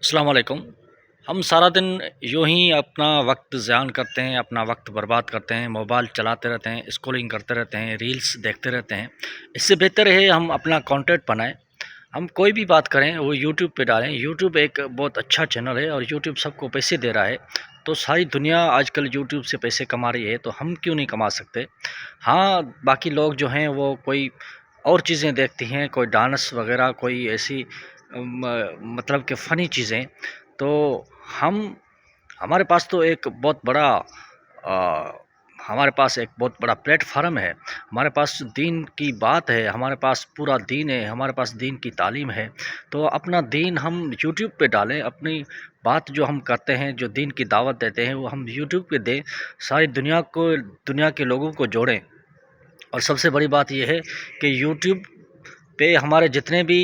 अस्सलाम वालेकुम। हम सारा दिन यूं ही अपना वक्त ज़ाया करते हैं, अपना वक्त बर्बाद करते हैं, मोबाइल चलाते रहते हैं, स्क्रॉलिंग करते रहते हैं, रील्स देखते रहते हैं। इससे बेहतर है हम अपना कंटेंट बनाएं। हम कोई भी बात करें वो यूट्यूब पे डालें। यूट्यूब एक बहुत अच्छा चैनल है और यूट्यूब सबको पैसे दे रहा है। तो सारी दुनिया आजकल यूट्यूब से पैसे कमा रही है, तो हम क्यों नहीं कमा सकते। हाँ, बाकी लोग जो हैं वो कोई और चीज़ें देखती हैं, कोई डांस वगैरह, कोई ऐसी मतलब कि फ़नी चीज़ें। तो हम हमारे पास तो एक बहुत बड़ा हमारे पास एक बहुत बड़ा प्लेटफार्म है। हमारे पास दीन की बात है, हमारे पास पूरा दीन है, हमारे पास दीन की तालीम है। तो अपना दीन हम यूट्यूब पे डालें, अपनी बात जो हम करते हैं, जो दीन की दावत देते हैं, वो हम यूट्यूब पे दें। सारी दुनिया के लोगों को जोड़ें। और सबसे बड़ी बात ये है कि यूट्यूब पे हमारे जितने भी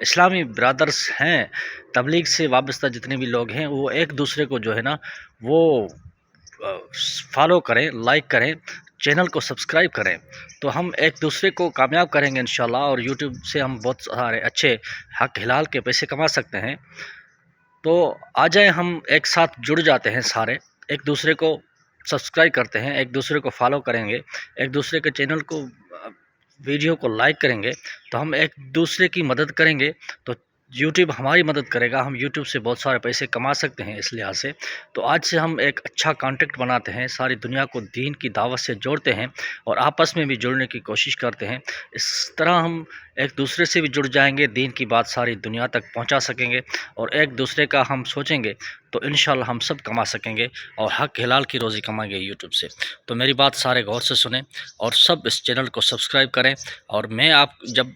इस्लामी ब्रदर्स हैं, तबलीग से वाबस्ता जितने भी लोग हैं, वो एक दूसरे को जो है ना वो फॉलो करें, लाइक करें, चैनल को सब्सक्राइब करें। तो हम एक दूसरे को कामयाब करेंगे इंशाल्लाह, और यूट्यूब से हम बहुत सारे अच्छे हक हलाल के पैसे कमा सकते हैं। तो आ जाए हम एक साथ जुड़ जाते हैं सारे, एक दूसरे को सब्सक्राइब करते हैं, एक दूसरे को फॉलो करेंगे, एक दूसरे के चैनल को वीडियो को लाइक करेंगे। तो हम एक दूसरे की मदद करेंगे, तो यूट्यूब हमारी मदद करेगा। हम यूट्यूब से बहुत सारे पैसे कमा सकते हैं इस लिहाज से। तो आज से हम एक अच्छा कॉन्टेक्ट बनाते हैं, सारी दुनिया को दीन की दावत से जोड़ते हैं और आपस में भी जुड़ने की कोशिश करते हैं। इस तरह हम एक दूसरे से भी जुड़ जाएंगे, दीन की बात सारी दुनिया तक पहुंचा सकेंगे, और एक दूसरे का हम सोचेंगे तो इंशाल्लाह हम सब कमा सकेंगे और हक हलाल की रोज़ी कमाएंगे यूट्यूब से। तो मेरी बात सारे गौर से सुने और सब इस चैनल को सब्सक्राइब करें। और मैं आप जब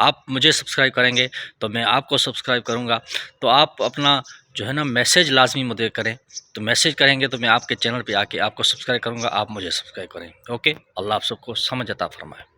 आप मुझे सब्सक्राइब करेंगे तो मैं आपको सब्सक्राइब करूंगा। तो आप अपना जो है ना मैसेज लाजमी मुझे करें। तो मैसेज करेंगे तो मैं आपके चैनल पे आके आपको सब्सक्राइब करूंगा, आप मुझे सब्सक्राइब करें। ओके, अल्लाह आप सबको समझ अता फरमाए।